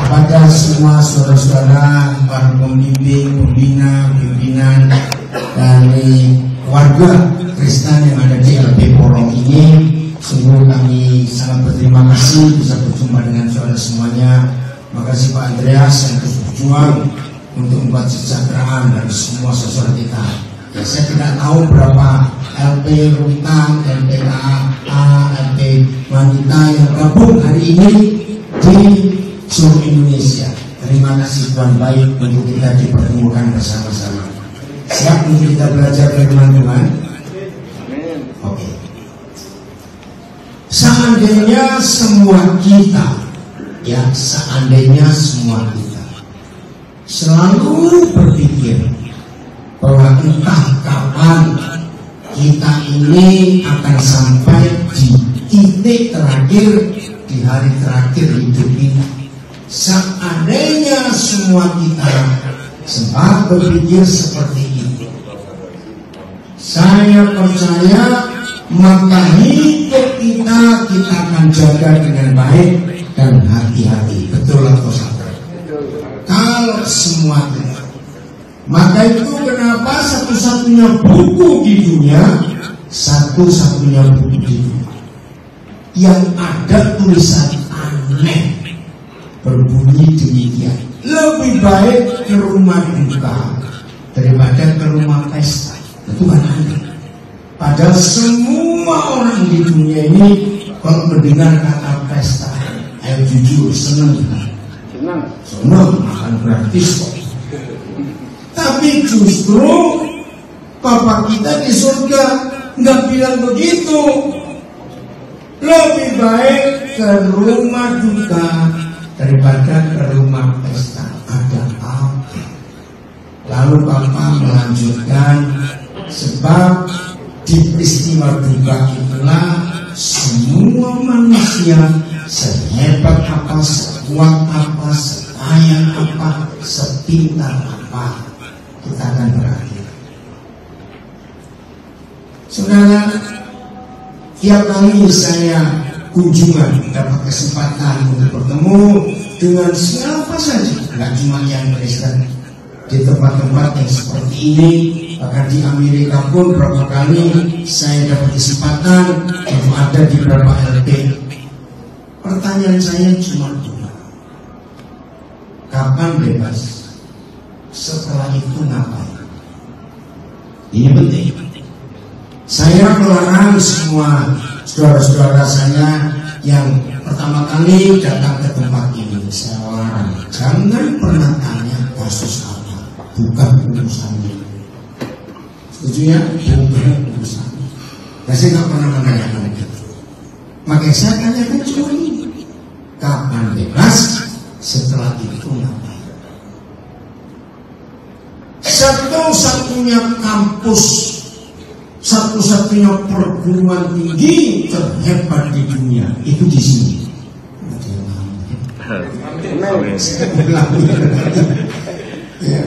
Kepada semua saudara-saudara, para pembimbing, pembina, pimpinan dari warga Kristen yang ada di LP Porong ini, sungguh kami sangat berterima kasih bisa berjumpa dengan saudara semuanya. Makasih Pak Andreas yang terus berjuang untuk membuat kesejahteraan dari semua saudara kita. Ya, saya tidak tahu berapa LP Rutan, LP AA, LP Wanita yang gabung hari ini di seluruh Indonesia. Terima kasih Tuhan, baik untuk kita dipertemukan bersama-sama. Siap untuk kita belajar firman Tuhan? Oke. Seandainya semua kita, ya seandainya semua kita selalu berpikir bahwa entah kapan kita ini akan sampai di titik terakhir, di hari terakhir hidup ini. Seandainya semua kita sempat berpikir seperti itu, saya percaya maka hidup kita akan jaga dengan baik dan hati-hati. Betul atau salah? Kalau semua kita, maka itu kenapa satu-satunya buku di dunia, satu-satunya buku di dunia yang ada tulisan aneh berbunyi demikian: lebih baik ke rumah duka daripada ke rumah pesta. Itu kan aneh. Padahal semua orang di dunia ini kalau mendengar kata pesta, ayo jujur, senang kan? Senang, makan gratis kok. Tapi justru Papa kita di surga nggak bilang begitu. Lebih baik ke rumah duka daripada ke rumah pesta. Ada apa? Lalu Papa melanjutkan, sebab di peristiwa duka itulah semua manusia, sehebat apa, sekuat apa, sekaya apa, sepintar apa, kita akan berakhir. Saudara, tiap kali saya kunjungan dapat kesempatan untuk bertemu dengan siapa saja, nggak cuma yang Kristen, di tempat-tempat yang seperti ini, bahkan di Amerika pun berapa kali saya dapat kesempatan untuk ada di beberapa LP. Pertanyaan saya cuma dua: kapan bebas? Setelah itu ngapain? Ini penting. Saya melarang semua saudara-saudara saya yang pertama kali datang ke tempat ini, saya larang, jangan pernah tanya kasus apa, bukan urusannya. Setuju ya? Bukan urusannya. Saya nggak pernah menanyakan itu. Makanya saya tanyakan cuma ini: kapan bebas? Setelah itu ngapain? Satu-satunya kampus, satu-satunya perguruan tinggi terhebat di dunia itu di sini. Ya,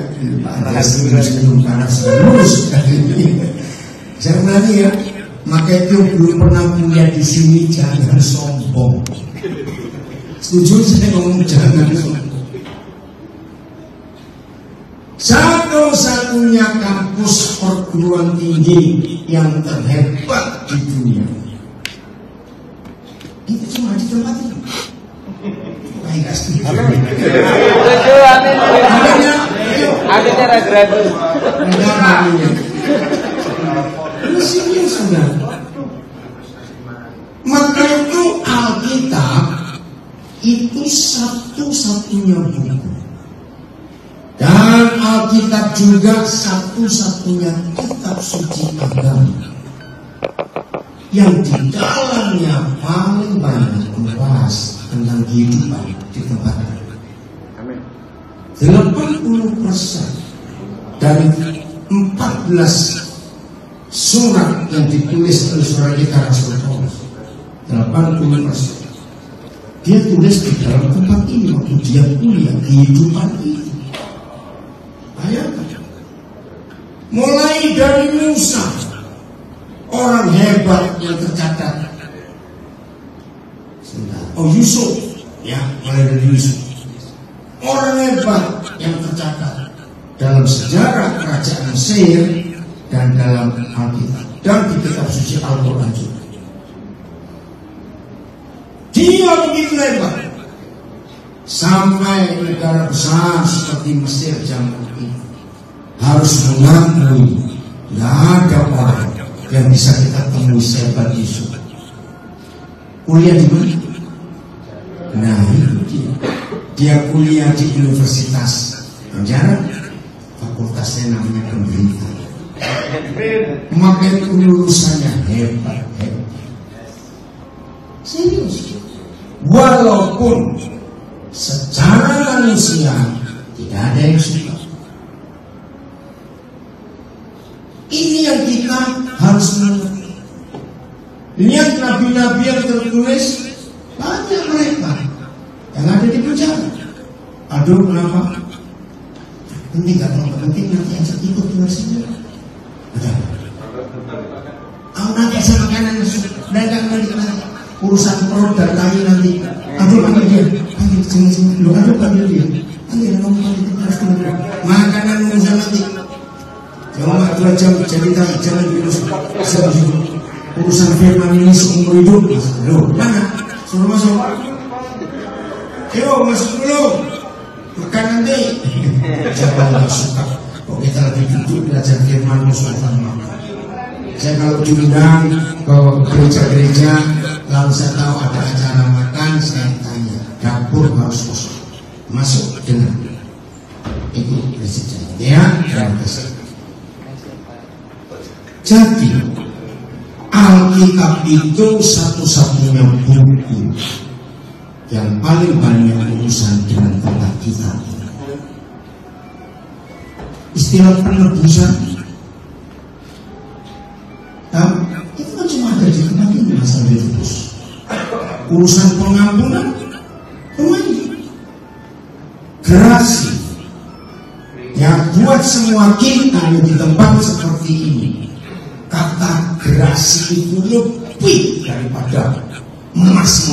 sebelum panas lulus jangan lagi ya. Maka itu belum pernah kuliah di sini jangan sombong. Setuju saya ngomong jangan sombong. Satu-satunya kampus perguruan tinggi yang terhebat di dunia itu cuma di tempat ini. Baik, setuju. Adanya ragu-ragu. Mesinnya sudah. Maka itu Alkitab itu satu-satunya buku. Dan Alkitab juga satu-satunya kitab suci agama yang di dalamnya paling banyak membahas tentang kehidupan di tempat ini. 80% dari 14 surat yang ditulis oleh saudara kita Rasul Paulus, 80% dia tulis di dalam tempat ini waktu dia kuliah kehidupan ini. Bayangkan, mulai dari Musa, orang hebat yang tercatat. Oh, Yusuf, ya, mulai dari Yusuf. orang hebat yang tercatat dalam sejarah kerajaan Mesir dan dalam Alkitab dan di kitab suci Al-Quran juga. Dia begitu hebat sampai negara besar seperti Mesir zaman itu harus mengakui nggak ada orang yang bisa kita temui sehebat Yusuf. Kuliah di mana? Nah itu dia kuliah di Universitas Penjara, fakultasnya namanya pemberitaan. Maka itu lulusannya hebat. Serius. Walaupun secara manusia tidak ada yang suka. Ini yang kita harus mengerti. Lihat nabi-nabi yang tertulis, banyak mereka yang ada di penjara. Aduh, kenapa? Penting gak terlalu penting, nanti aja ikut keluar sini. Ada. Nanti aja makanan dagang nanti urusan perut dan kaki nanti. Aduh, panggil dia. Panggil sini. Lu aduh, panggil dia. Panggil ngomong itu harus keluar. Makanan urusan nanti. Coba 2 jam jadi tahu, jangan urusan firman ini seumur hidup. Loh, mana? Suruh masuk. Ayo masuk dulu. Makan nanti. Jangan nggak suka. Kok kita lagi duduk belajar firman musuh makan. Saya kalau diundang ke gereja-gereja, lalu saya tahu ada acara makan, saya tanya, dapur harus kosong. Masuk dengan ikut gereja. Ya, dan kesana. Jadi Alkitab itu satu-satunya buku yang paling banyak urusan dengan tempat kita. Istilah penebusan, itu kan cuma ada di tempat ini masalah ditebus. Urusan pengampunan, gerasi yang buat semua kita di tempat seperti ini. Kata gerasi itu lebih daripada emas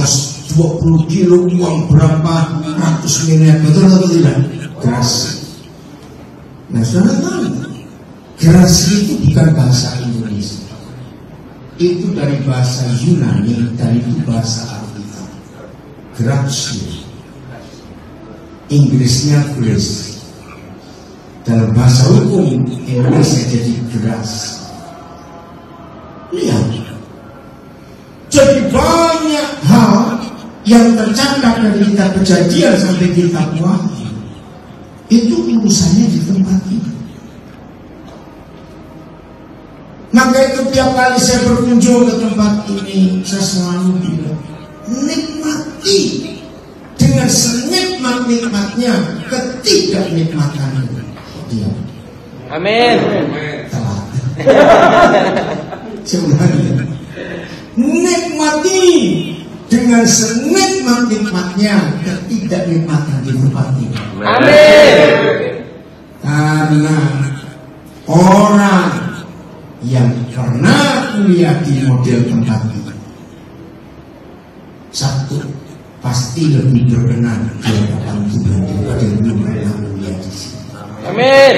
20 kilo uang berapa ratus miliar, betul atau tidak? Gerasi. Nah, saudara tahu, gerasi itu bukan bahasa Indonesia. Itu dari bahasa Yunani, dari itu bahasa Alkitab. Gratia. Inggrisnya grace. Dalam bahasa hukum Indonesia jadi grace. Lihat, jadi banyak hal yang tercatat dari kitab Perjanjian sampai kitab Wahyu itu urusannya di tempat ini. Maka itu tiap kali saya berkunjung ke tempat ini, saya selalu bilang, nikmati dengan senikmat-nikmatnya ketidaknikmatan itu. Dia. Amin. Telat. Sebenarnya nikmati dengan senikmat-nikmatnya ketidaknikmatan di tempat ini. Amin. Karena orang yang pernah kuliah di model tempat ini, satu, pasti lebih berkenan di hadapan Tuhan daripada yang belum pernah kuliah di sini. Amin.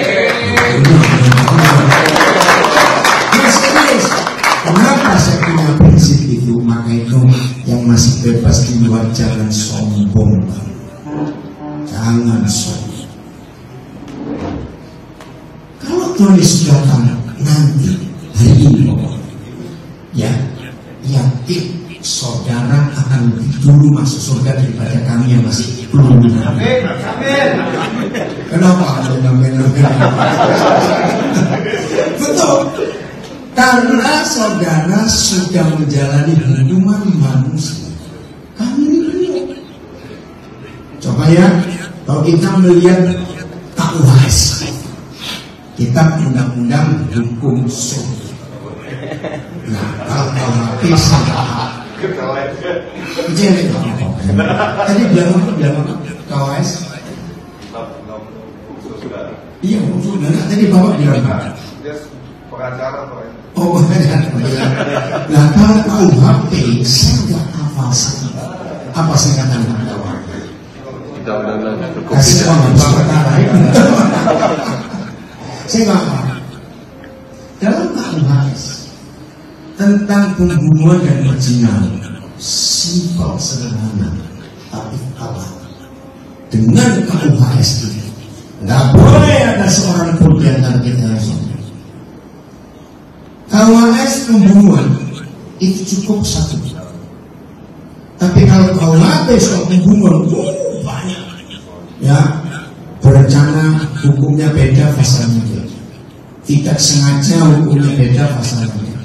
Kenapa saya punya prinsip itu? Maka itu yang masih bebas di luar jangan sombong. Jangan sombong. Kalau Tuhan Yesus datang nanti hari ini, ya, yakin saudara akan lebih dulu masuk surga daripada kami yang masih belum. Amin. Kenapa? Betul. Karena saudara sudah menjalani hukuman manusia. Kami ini belum. Coba ya, kalau kita melihat KUHS, Kitab Undang-Undang Hukum Surga. Nah, kalau KUHP sama jadi tadi bilang apa? KUHS? Iya, hukum surga. Tadi Bapak bilang apa? Pengacara, Pak. Oh, nah kalau KUHP saya nggak hafal sama. Apa sih kata KUHP? Kasih uang habis perkara ini. Saya nggak paham. Dalam KUHS tentang pembunuhan dan perzinahan, simpel sederhana, tapi kalah dengan KUHS ini. Nggak boleh ada seorang pun di antara kita yang sombong. KUHS pembunuhan itu cukup satu. Tapi kalau KUHP soal pembunuhan banyak, ya berencana hukumnya beda, pasalnya beda. Tidak sengaja hukumnya beda, pasalnya beda.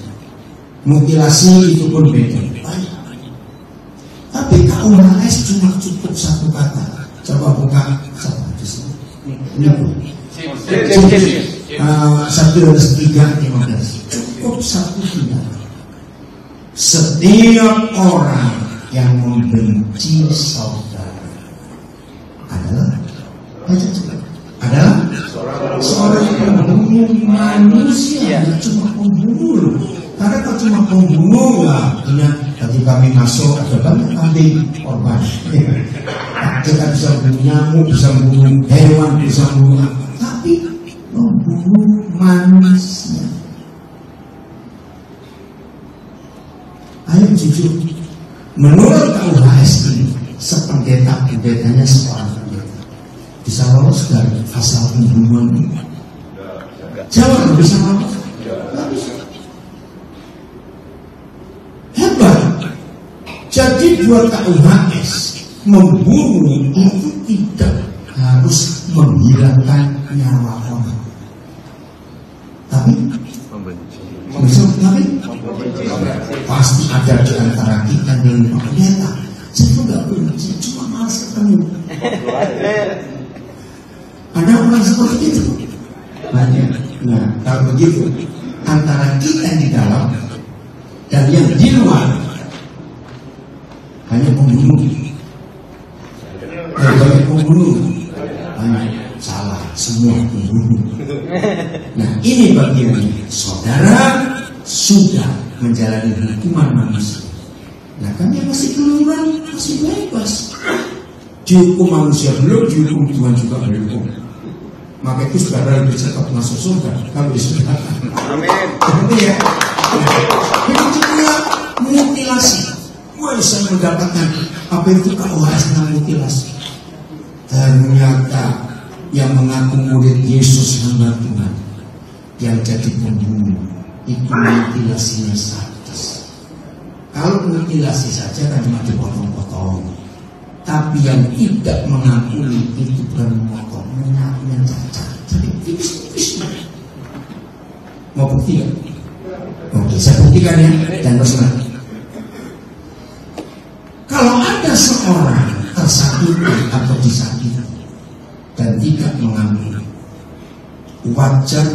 Mutilasi itu pun beda. Banyak. Tapi KUHS cuma cukup satu kata. Coba buka satu di sini. Ini pun. 1:3:15. Cukup satu tidak. Setiap orang yang membenci saudara adalah seorang pembunuh manusia. Cuma pembunuh. Karena kalau cuma pembunuh lah, tadi kami masuk ada banyak kambing korban. Kita bisa membunuh nyamuk, bisa membunuh hewan, bisa membunuh, tapi membunuh manusia. Ayo jujur, menurut KUHS ini, sependeta-pendetanya seorang pendeta bisa lolos dari pasal pembunuhan ini? Jawab, bisa lolos? Tidak bisa. Hebat. Jadi buat KUHS, membunuh itu tidak harus menghilangkan nyawa orang, tapi pasti ada di antara kita yang ternyata saya nggak benci, cuma malas ketemu. Ada orang seperti itu banyak. Nah, kalau begitu antara kita yang di dalam dan yang di luar hanya pembunuh. Banyak pembunuh, banyak salah, semua pembunuh. Nah, ini bagiannya. Saudara sudah menjalani hukuman manusia. Nah, kami masih keluar, masih bebas. Dihukum manusia belum, dihukum Tuhan juga belum. Maka itu saudara lebih cepat masuk surga kalau disudahkan. Amin. Seperti ya. Itu juga mutilasi. Saya mendapatkan apa itu KUHS tentang mutilasi. Ternyata yang mengaku murid Yesus hamba Tuhan yang jadi pembunuh itu mutilasinya sadis. Kalau mutilasi saja kan cuma dipotong-potong, tapi yang tidak mengakui itu bukan memotong, mencacat. Jadi tipis-tipis. Mau bukti kan? Oke, saya buktikan ya, dan bersenang. Kalau ada seorang tersakiti atau disakiti dan tidak mengampuni, wajar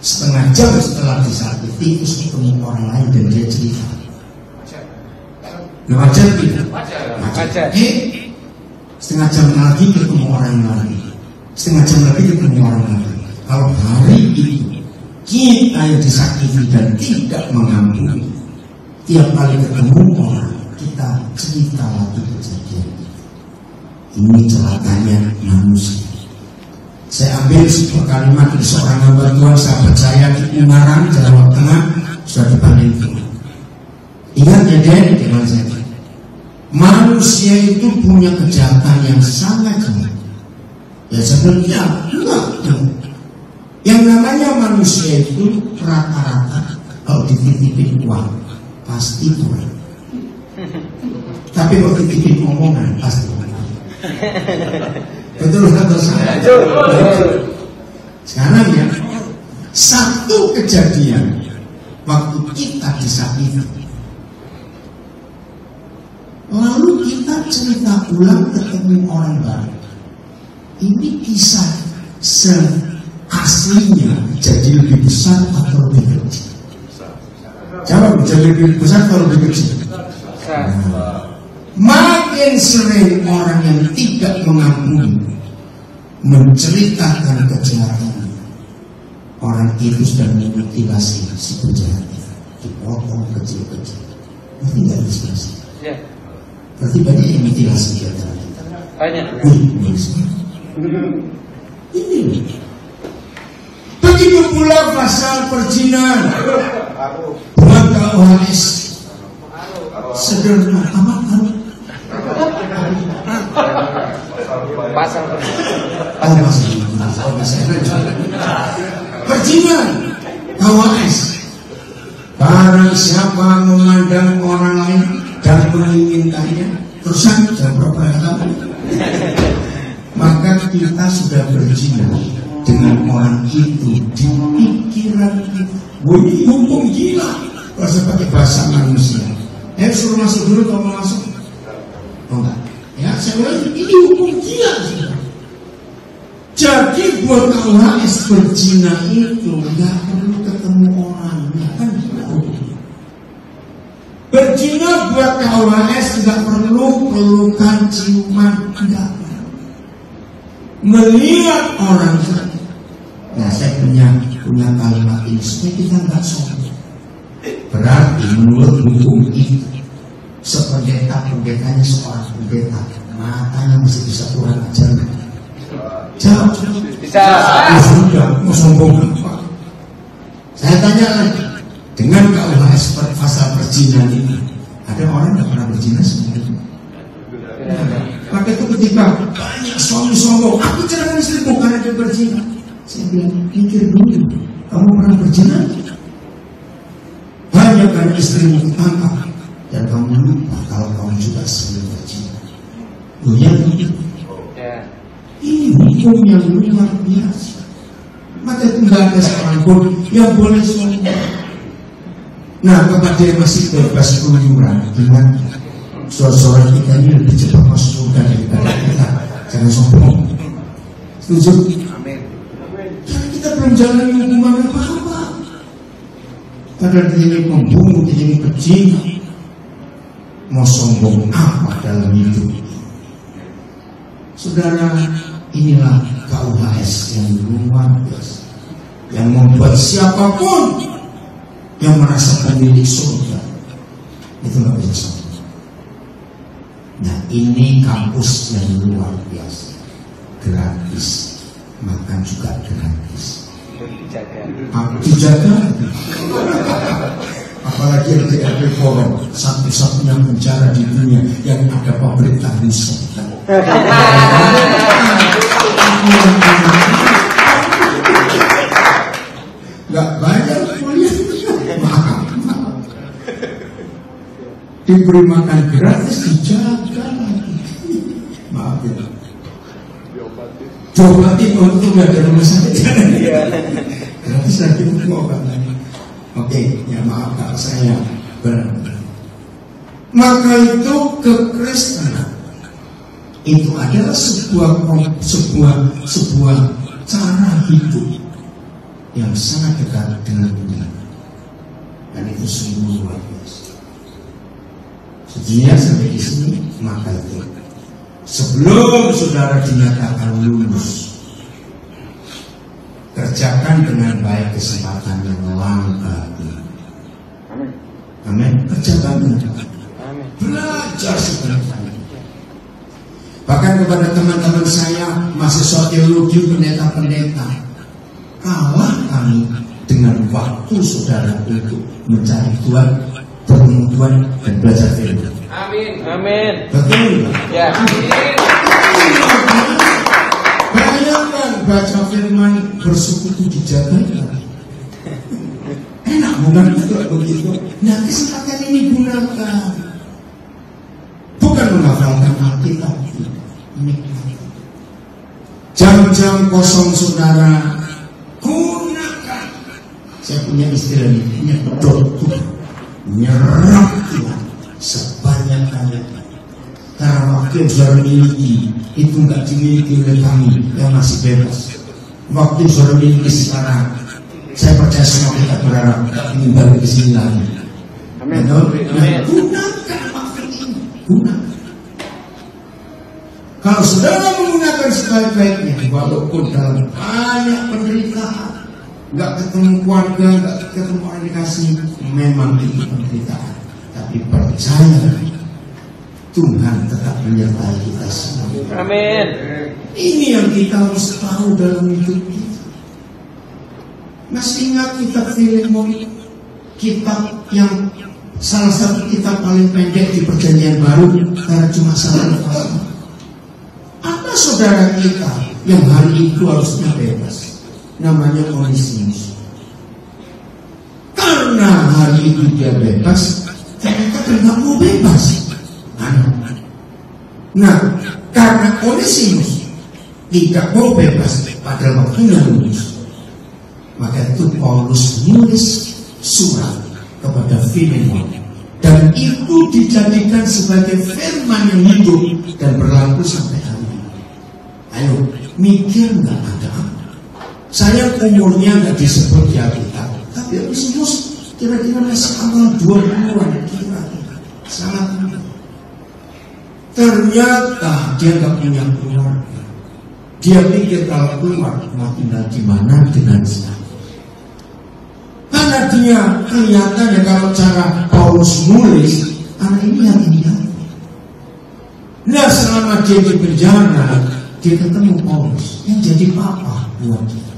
setengah jam setelah disakiti terus ketemu orang lain dan dia cerita. Wajar tidak? Wajar. Setengah jam lagi ketemu orang lagi, setengah jam lagi ketemu orang lagi. Kalau hari itu kita yang disakiti dan tidak mengampuni, tiap kali ketemu orang kita cerita lagi kejadian. Ini celakanya manusia. Saya ambil sebuah kalimat dari seorang hamba Tuhan, saya percaya di Ungaran, Jawa Tengah, sudah dipanggil Tuhan. Ingat ya Den, dengan saya. Manusia itu punya kejahatan yang sangat jahat. Ya sebenarnya enggak. Yang namanya manusia itu rata-rata kalau dititipin uang pasti kurang. Tapi kalau dititipin omongan pasti kurang. Betul atau salah? Sekarang ya, satu kejadian waktu kita disakiti, lalu kita cerita ulang ketemu orang baru. Ini kisah aslinya jadi lebih besar atau lebih kecil? Jawab, jadi lebih besar atau lebih kecil? Makin sering orang yang tidak mengampuni menceritakan kejahatan, orang itu sedang memutilasi si penjahat, dipotong kecil-kecil. Berarti tidak ilustrasi. Berarti banyak yang mutilasi di antara kita. Banyak. Ini. Begitu pula pasal perzinahan. Buat KUHS sederhana amat. Pasal perzinahan KUHS. Barang siapa memandang orang lain dan menginginkannya, terusan jam berapa maka kita sudah berzina dengan orang itu di pikiran kita. Bunyi hukum gila. Kalau seperti bahasa manusia. Suruh masuk dulu, kamu masuk. Oh enggak. Ya, saya bilang ini hukum gila. Jadi buat KUHS berzina itu nggak perlu ketemu orangnya kan? Berzina buat KUHS nggak perlu pelukan, ciuman, enggak. Melihat orang. Nah, saya punya kalimat ini supaya kita nggak sombong. Berarti menurut hukum itu sependeta-pendetanya seorang pendeta matanya masih bisa kurang ajar. Jawab. Bisa. Sudah mau sombong apa? Saya tanya lagi. Dengan KUHS pasal perzinahan ini, ada orang yang pernah berzina sebenarnya? Maka itu ketika banyak suami sombong, aku ceraikan istriku karena dia berzina. Saya bilang, pikir dulu, kamu pernah berzina? Hanya karena istrimu ditangkap dan kamu lupa kalau kamu juga sering berzina. Yang ini hukum yang luar biasa. Maka itu tidak ada seorang pun yang boleh sombong. Nah, kepada yang masih bebas keluyuran dengan suara-suara kita ini lebih cepat masuk surga daripada kita. Jangan sombong. Setuju? Amin. Karena kita belum jalan hukuman apa-apa. Padahal dia ini pembunuh, dia ini pezina. Mau sombong apa dalam hidup? Saudara, inilah KUHS yang luar biasa, yang membuat siapapun yang merasa pemilik surga itu nggak bisa sombong. Nah, ini kampus yang luar biasa, gratis, makan juga gratis. Dijaga. Apalagi LTRP Forum, satu-satunya penjara di dunia yang ada pabrik tahu soda. Gak banyak kuliah, maaf. Diberi makan gratis, dijaga lagi. Maaf ya. Diobati untuk gak ada rumah sakit. Gratis lagi untuk obat lagi. Oke, ya maaf kalau saya benar. Maka itu kekristenan itu adalah sebuah cara hidup yang sangat dekat dengan Tuhan, dan itu sungguh luar biasa. Sejujurnya sampai di sini, maka itu sebelum saudara dinyatakan lulus, kerjakan dengan baik kesempatan yang langka ini. Amin. Kerjakan dengan baik. Belajar sebenarnya. Bahkan kepada teman-teman saya mahasiswa teologi, pendeta-pendeta, kalah kami dengan waktu saudara untuk mencari Tuhan, bertemu Tuhan, dan belajar firman. Amin. Amin. Betul? Ya. Amin. Bayangkan baca firman bersekutu dijaga. Enak bukan begitu? Nah, kesempatan ini gunakan. Bukan menghafalkan Alkitab. Jam-jam kosong saudara gunakan. Saya punya istilah ini, nyedot Tuhan, nyerap Tuhan sebanyak-banyaknya. Karena waktu yang saudara miliki itu nggak dimiliki oleh kami yang masih bebas. Waktu yang saudara miliki sekarang, saya percaya semua kita berharap nggak ingin balik ke sini lagi. Amin. Gunakan waktu ini, gunakan. Kalau saudara menggunakan sebaik-baiknya, walaupun dalam banyak penderitaan, nggak ketemu keluarga, nggak ketemu orang dikasih, memang itu penderitaan. Tapi percaya, Tuhan tetap menyertai kita semua. Amin. Ini yang kita harus tahu dalam hidup kita. Masih ingat kitab Filemon, kitab yang salah satu kitab paling pendek di Perjanjian Baru karena cuma 1 pasal. Ada saudara kita yang hari itu harusnya bebas, namanya Onesimus. Karena hari itu dia bebas, ternyata tidak mau bebas. Nah, karena Onesimus tidak mau bebas pada waktunya lulus, maka itu Paulus nulis surat kepada Filemon, dan itu dijadikan sebagai firman yang hidup dan berlaku sampai hari ini. Ayo, mikir nggak ada apa? Saya umurnya nggak disebut di Alkitab, tapi Onesimus kira-kira masih awal 20-an, kira-kira sangat muda. Ternyata dia nggak punya keluarga. Dia pikir kalau keluar mau tinggal di mana dengan saya. Karena dia kelihatannya kalau cara Paulus nulis, anak ini yang ini. Nah, selama dia di penjara, dia ketemu Paulus yang jadi papa buat dia.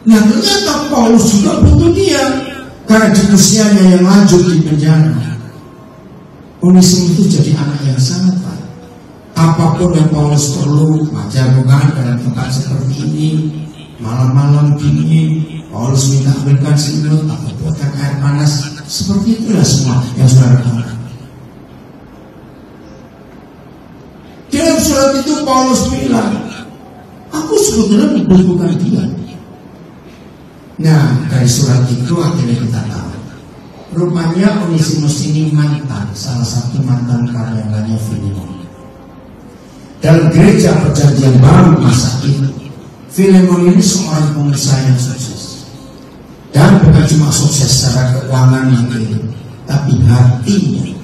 Nah, ternyata Paulus juga butuh dia karena di usianya yang lanjut di penjara. Onesimus itu jadi anak yang sangat baik. Apapun yang Paulus perlu, wajar bukan dalam tempat seperti ini, malam-malam dingin, Paulus minta ambilkan selimut atau buatkan air panas. Seperti itulah semua yang saudara tahu. Dalam surat itu Paulus bilang, aku sebetulnya membutuhkan dia. Nah, dari surat itu akhirnya kita tahu, rupanya Onesimus ini mantan, salah satu mantan karyawannya Filemon. Dalam gereja Perjanjian Baru masa itu, Filemon ini seorang pengusaha yang sukses. Dan bukan cuma sukses secara keuangan materi, tapi hatinya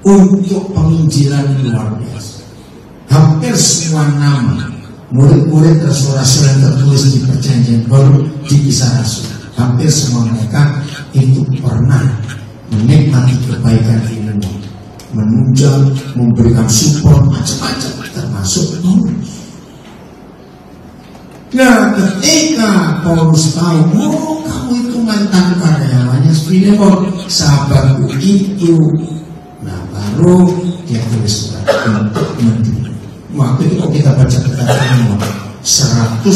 untuk penginjilan luar biasa. Hampir semua nama murid-murid rasul-rasul yang tertulis di Perjanjian Baru di Kisah Rasul, hampir semua mereka itu pernah menikmati kebaikan Filemon, menunjang, memberikan support macam-macam, termasuk Paulus. Nah, ketika Paulus tahu, oh kamu itu mantan karyawannya Filemon, sahabatku itu, nah baru dia tulis surat untuk menerima. Waktu itu kalau kita baca kitab Filemon, 100%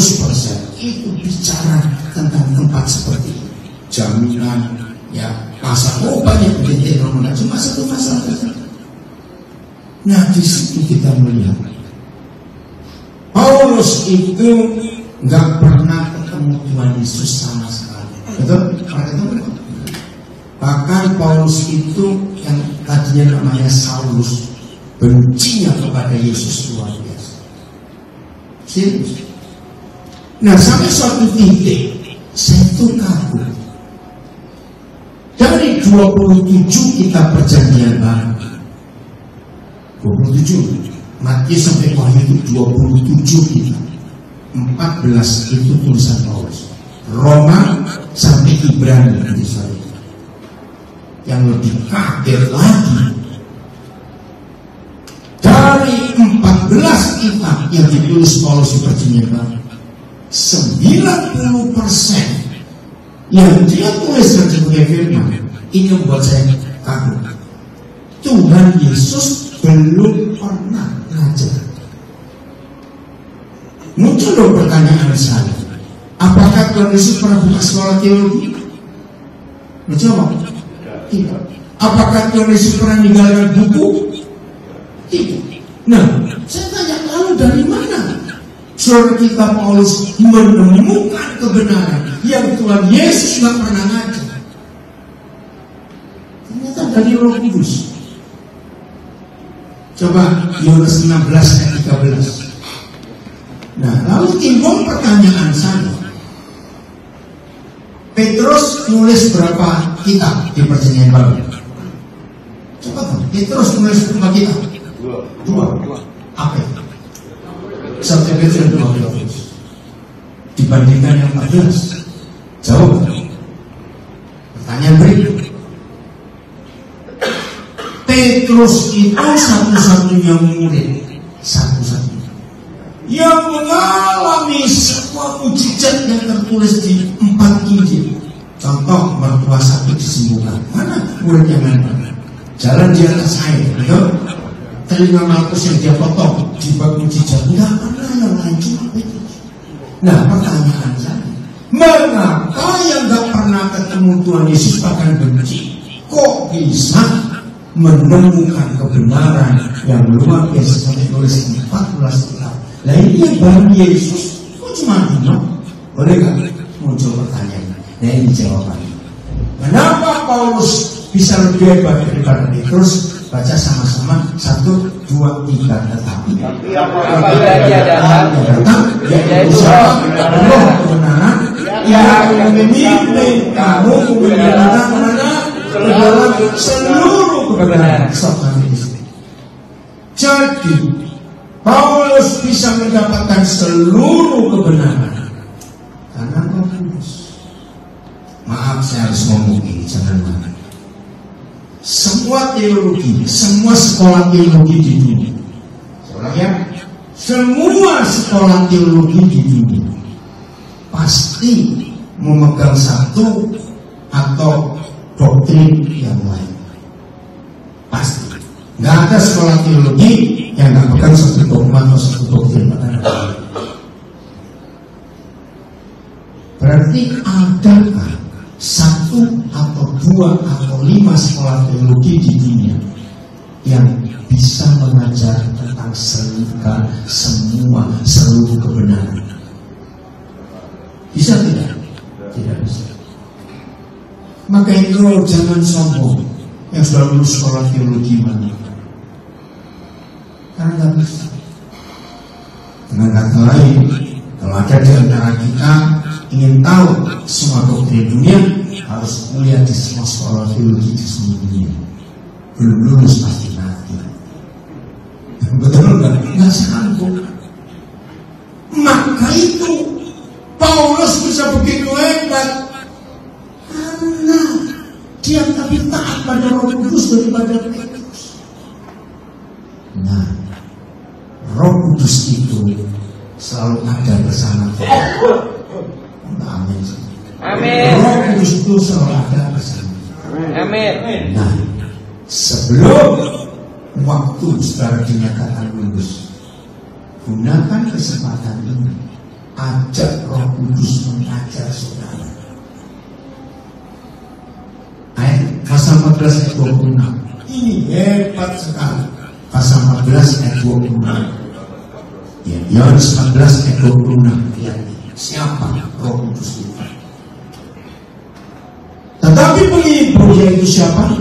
itu bicara tentang tempat seperti ini. Jaminan, ya pasal, oh banyak detail, cuma satu pasal saja. Nah, di situ kita melihat Paulus itu nggak pernah ketemu Tuhan Yesus sama sekali. Betul? Bahkan Paulus itu yang tadinya namanya Saulus, bencinya kepada Yesus luar biasa. Serius. Nah, sampai suatu titik saya itu kagum. Dari 27 kitab Perjanjian Baru, 27 Matius sampai Wahyu itu 27 kitab, 14 itu tulisan Paulus. Roma sampai Ibrani itu saya. Yang lebih kaget lagi, dari 14 kitab yang ditulis Paulus di Perjanjian Baru, 90% yang dia tulis sebagai firman. Ini membuat saya kagum. Tuhan Yesus belum pernah ngajar. Muncul dong pertanyaan saya, apakah Tuhan Yesus pernah buka sekolah teologi? Menjawab, tidak. Apakah Tuhan Yesus pernah meninggalkan buku? Tidak. Nah, saya tanya, lalu dari mana saudara kita Paulus menemukan kebenaran yang Tuhan Yesus tidak pernah ngajar? Ternyata dari Roh Kudus. Coba Yohanes 16 ayat 13. Nah, lalu timbul pertanyaan saya. Petrus nulis berapa kitab di Perjanjian Baru? Coba kan, Petrus nulis berapa kitab? Dua. Apa itu? 1 Petrus dan 2 Petrus. Dibandingkan yang 14. Jauh. Pertanyaan berikut. Petrus itu satu-satunya murid, satu-satunya yang mengalami semua mujizat yang tertulis di 4 Injil. Contoh, mertua sakit disembuhkan. Mana murid yang lain? Jalan di atas air, betul? Telinga Malkus yang dia potong di bab mujizat. Enggak pernah yang lain, cuma Petrus. Nah, pertanyaan saya, mengapa yang enggak pernah ketemu Tuhan Yesus bahkan benci, kok bisa menemukan kebenaran yang luar biasa sampai tulis 14 kitab? Nah ini yang baru Yesus, kok cuma dino? Boleh gak muncul pertanyaan? Nah ini jawabannya. Kenapa Paulus bisa lebih hebat daripada Petrus? Baca sama-sama 1, 2, 3. Tetapi apabila dia datang, yaitu siapa? Roh kebenaran yang memimpin kamu kebenaran mana? Dalam seluruh kebenaran. Jadi Paulus bisa mendapatkan seluruh kebenaran karena Roh Kudus. Maaf, saya harus ngomong ini, jangan marah. Semua teologi, semua sekolah teologi di dunia, semua sekolah teologi di dunia pasti memegang satu atau doktrin yang lain. Pasti. Nggak ada sekolah teologi yang nggak pegang satu dogma atau satu doktrin. Berarti adakah 1 atau 2 atau 5 sekolah teologi di dunia yang bisa mengajar tentang seluruh kebenaran? Bisa tidak? Tidak bisa. Maka itu jangan sombong yang sudah lulus sekolah teologi mana. Karena nggak bisa. Dengan kata lain, kalau ada di antara kita ingin tahu semua doktrin dunia, harus kuliah di semua sekolah teologi di seluruh dunia. Belum lulus pasti mati. Betul nggak? Nggak sanggup. Maka itu Paulus bisa begitu hebat karena dia lebih taat pada Roh Kudus daripada Petrus. Nah, Roh Kudus itu selalu ada bersama kita. Amin. Amin. Roh Kudus itu selalu ada bersama kita. Amin. Nah, sebelum waktu saudara dinyatakan lulus, gunakan kesempatan ini, ajak Roh Kudus mengajar saudara. Ayat pasal 14 ayat 26. Ini hebat sekali. Pasal 14 ayat 26. Ya, Yohanes 14 ayat 26. Ya, siapa Roh Kudus itu? Tetapi penghibur yaitu siapa?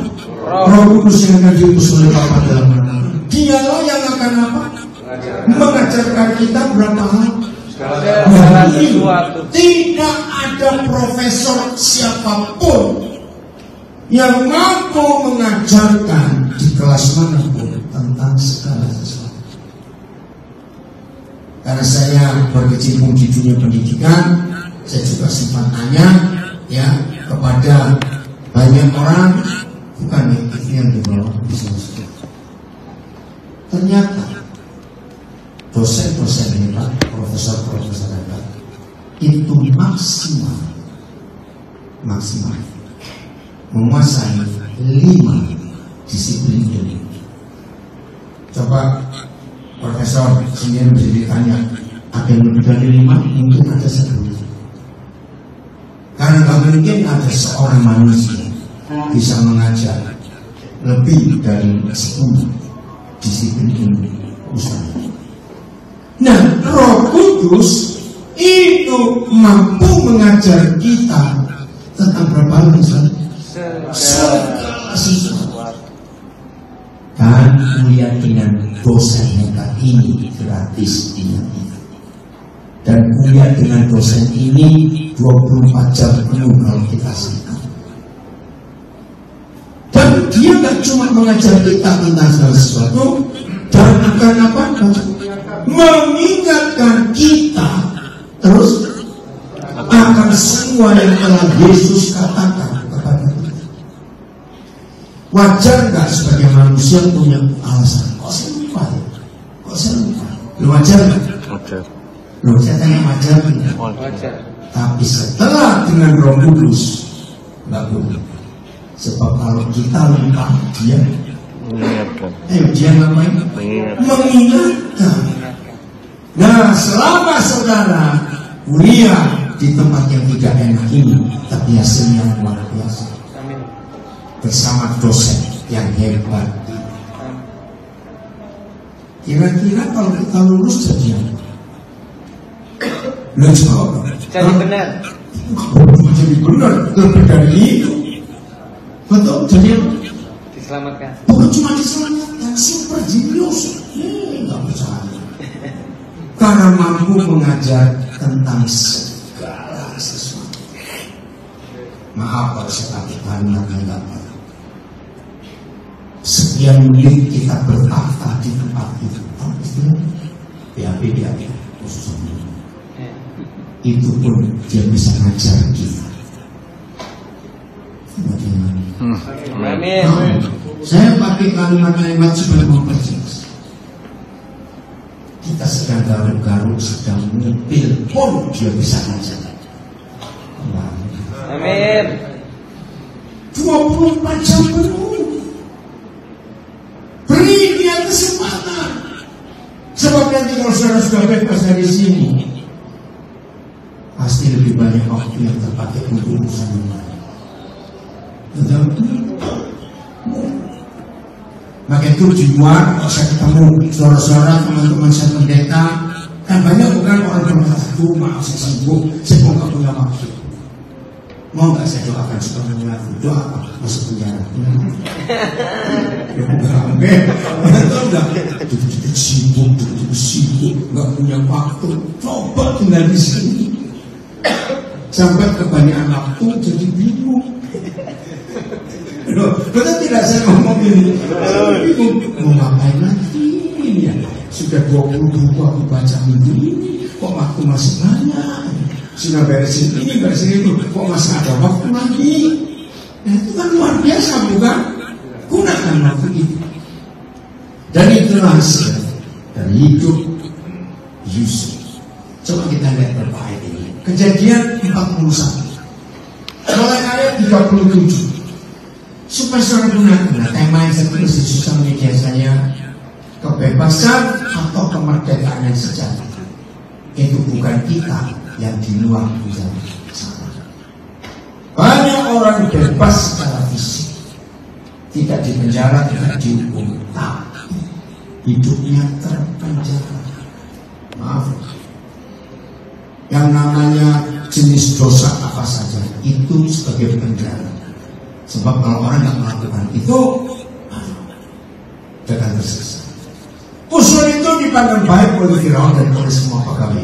Roh Kudus yang akan diutus oleh Bapa dalam nama. Dialah yang akan apa? Mengajarkan kita berapa hal? Tidak ada profesor siapapun yang mampu mengajarkan di kelas manapun tentang segala sesuatu. Karena saya berkecimpung di dunia pendidikan, saya juga sempat tanya ya kepada banyak orang, bukan yang di bawah bisnis. Ternyata dosen-dosen hebat, profesor-profesor hebat itu maksimal menguasai 5 disiplin ilmu. Coba profesor sendiri bisa ditanya, ada yang lebih dari 5? Mungkin ada 10. Karena nggak mungkin ada seorang manusia bisa mengajar lebih dari 10 disiplin ilmu usaha. Nah, Roh Kudus itu mampu mengajar kita tentang berapa hal misalnya? Segala sesuatu. Dan kuliah dengan dosen hebat ini gratis ingat. Dan kuliah dengan dosen ini 24 jam penuh kalau kita siap. Dan dia gak cuma mengajar kita tentang segala sesuatu, dan akan apa? Mengingatkan kita terus akan semua yang telah Yesus katakan kepada kita. Wajar nggak sebagai manusia punya alasan? Kok saya lupa ya? Kok saya lupa? Lu wajar nggak? Wajar. Lu saya tanya wajar nggak? Wajar. Tapi setelah dengan Roh Kudus nggak boleh. Sebab kalau kita lupa dia Mengingatkan. dia ngapain? Mengingatkan. Nah, selama saudara kuliah di tempat yang tidak enak ini, tapi hasilnya luar biasa. Amin. Bersama dosen yang hebat. Kira-kira kalau kita lulus jadi apa? Lu jawab. Jadi benar. Jadi benar. Lebih dari itu. Betul. Jadi Diselamatkan. bukan cuma diselamatkan, super genius. Nggak percaya. Karena mampu mengajar tentang segala sesuatu. Maaf kalau saya pakai kalimatnya nggak apa. Sekian menit kita bertahta di tempat itu. BAP khusus itu pun dia bisa ngajar kita. Bagaimana? Amin. Saya pakai kalimat-kalimat supaya memperjelas. Kita sedang garuk-garuk, sedang ngupil pun dia bisa ngajar. Amin. 24 jam penuh. Beri dia kesempatan. Sebab nanti kalau saudara sudah bebas dari sini, pasti lebih banyak waktu yang terpakai untuk urusan yang lain. Betul? Maka itu di luar, kalau saya ketemu saudara-saudara, teman-teman saya pendeta, kan banyak bukan orang yang berkata, maaf saya sibuk, saya mau gak punya waktu. Mau gak saya doakan supaya mengaku? Doa apa? Masuk penjara. Ya enggak, betul gak? Sibuk, gak punya waktu. Coba tinggal di sini. Sampai kebanyakan waktu jadi bingung. Betul tidak saya ngomong ini? Saya bingung. Mau ngapain lagi ini ya? Sudah 22 aku baca minggu ini, kok waktu masih banyak? Sudah beresin ini, beresin itu, kok masih ada waktu lagi? Nah itu kan luar biasa bukan? Gunakan waktu itu. Dan itulah hasil dari hidup Yusuf. Coba kita lihat beberapa ayat ini. Kejadian 41 mulai ayat 37. Supaya saudara gunakan tema yang saya tulis di sosial media saya, kebebasan atau kemerdekaan yang sejati. Itu bukan kita yang di luar penjara sana. Banyak orang bebas secara fisik, tidak di penjara, tidak dihukum, tapi hidupnya terpenjara. Maaf, yang namanya jenis dosa apa saja itu sebagai penjara. Sebab kalau orang yang melakukan itu akan tersiksa. Usul itu dipandang baik oleh Firaun dan oleh semua pegawai.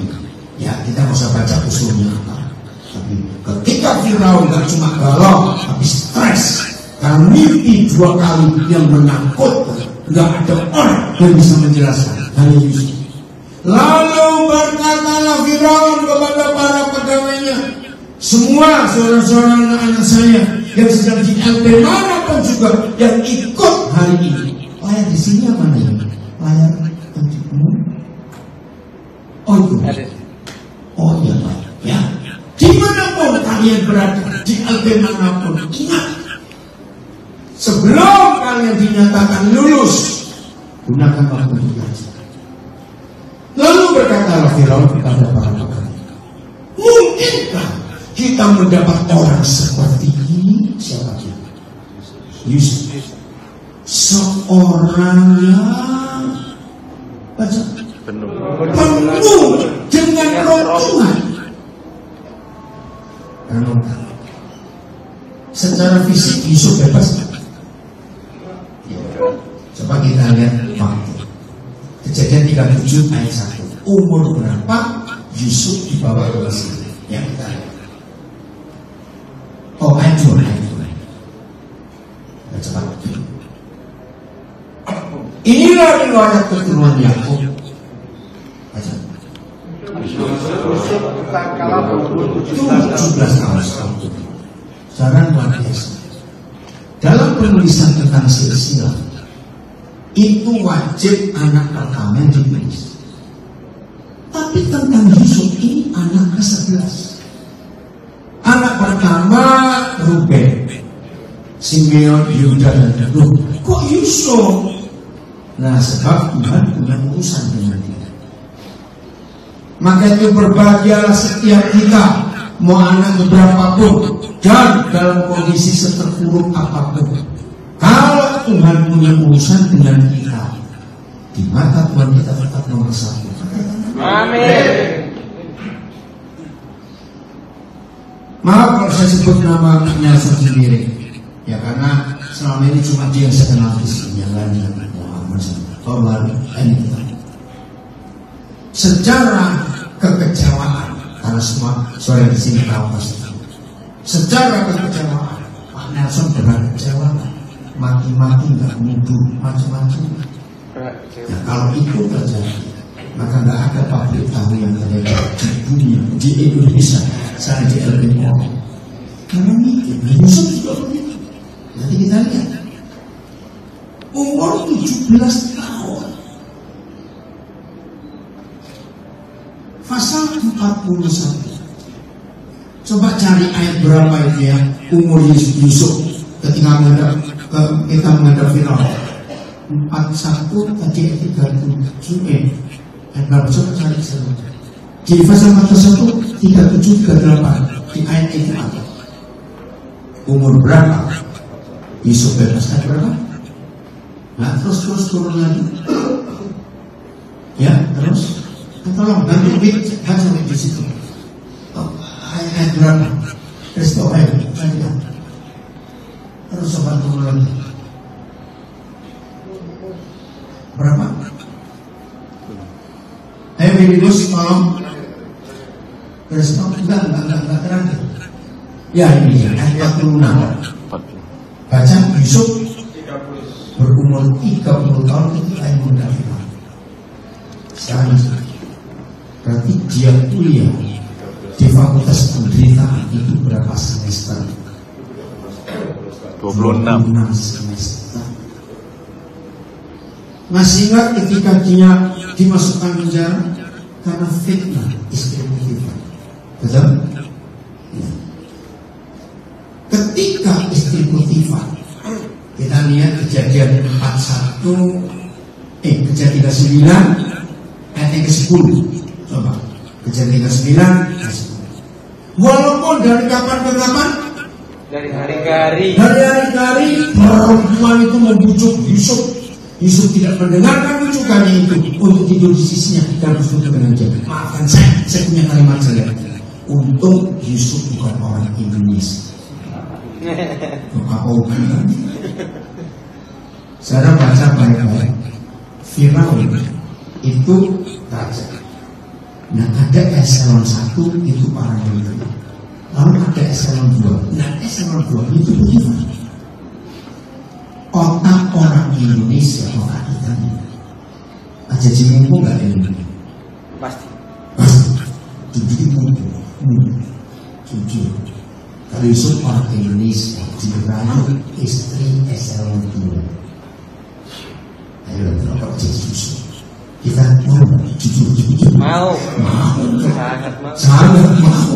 Ya kita nggak usah baca usulnya apa. Tapi ketika Firaun nggak cuma galau, tapi stres karena mimpi 2 kali yang menakutkan, nggak ada orang yang bisa menjelaskan. Hanya Yusuf. Lalu berkatalah Firaun kepada para pegawainya, semua saudara-saudara anak-anak saya yang sedang di LP manapun juga yang ikut hari ini. Layar di sini apa nih? Layar untukmu. Oh itu. Oh iya Pak. Ya. Dimanapun kalian berada, di LP manapun, ingat, sebelum kalian dinyatakan lulus, gunakan waktu untuk belajar. Lalu berkatalah Firaun kepada para pegawai, mungkinkah kita mendapat orang seperti ini? Siapa dia? Yusuf. Seorang yang penuh dengan Roh Tuhan. Secara fisik Yusuf bebas. Coba kita lihat waktu. Kejadian 37 ayat 1. Umur berapa Yusuf dibawa ke Mesir? Yang kita lihat. Oh, ayat 2. Cepat. Inilah riwayat keturunan Yakub. Baca. 17 tahun. Sekarang luar biasa. dalam penulisan tentang silsilah itu wajib anak pertama yang ditulis. Tapi tentang Yusuf ini anak ke-11. Anak pertama Ruben, Simeon, Yuda dan Loh, kok Yusuf? Nah, sebab Tuhan punya urusan dengan dia. Maka itu berbahagialah setiap kita, mau anak berapapun dan dalam kondisi seterpuruk apapun. Kalau Tuhan punya urusan dengan kita, di mata Tuhan kita tetap nomor 1. Amin. Maaf kalau saya sebut nama Nelson sendiri, ya karena selama ini cuma dia yang saya kenal di sini, yang lainnya. Kalau lalu ini kita. Secara kekecewaan, karena semua suara di sini tahu pasti. Secara kekecewaan, Pak Nelson pernah kecewa, mati-mati nggak nuduh macam-macam. Ya, kalau itu terjadi, maka nggak ada pabrik tahu yang terjadi di dunia, di Indonesia, saya di LBO. Karena mikir, Yusuf juga begitu. Nanti kita lihat, umur 17 tahun, pasal 41. Coba cari ayat berapa itu ya, umur Yusuf ketika kita menghadap Firaun. 41 tadi 37 ayat berapa? Coba cari semua. Di pasal 41, 37, 38 di ayat itu ada. Umur berapa Yusuf bebas? Ayat berapa? Nah, terus turun lagi. Ya, terus. Tolong bantu baca di situ. Ayat berapa? Terus tahu ayat. Terus sobat turun lagi. Berapa? Ayo Bibus, tolong. Terus tahu enggak terakhir. Ya ini ayat 46. Baca Yusuf berumur 30 tahun ketika yang mendaftar. Sekarang berarti dia kuliah di Fakultas Penderitaan itu berapa semester? 26 semester. Masih ingat ketika dia dimasukkan penjara karena fitnah istri Potifar? Betul? Ya. Ketika istri Potifar, kita lihat kejadian kejadian 9 ayat yang ke-10. Coba kejadian 9 ayat 10. Walaupun dari kapan ke kapan? Dari hari ke hari. Dari hari ke hari perempuan itu membujuk Yusuf. Yusuf tidak mendengarkan bujukannya itu untuk tidur di sisinya dan bersekutu dengan dia. Maafkan saya punya kalimat jelek. Untung Yusuf bukan orang Indonesia. Apa hubungan? Saya baca baik-baik. Firaun itu raja. Nah, ada eselon 1 itu para menteri. Lalu ada eselon 2. Nah, eselon 2 itu bagaimana? Otak orang Indonesia, otak kita ini aja jimengku nggak ini? Pasti. Jadi jujur. Kalau Yusuf orang Indonesia dirayu istri eselon 2. Ayo berapa Yesus? Kita mau jujur. Mau. Sangat mau.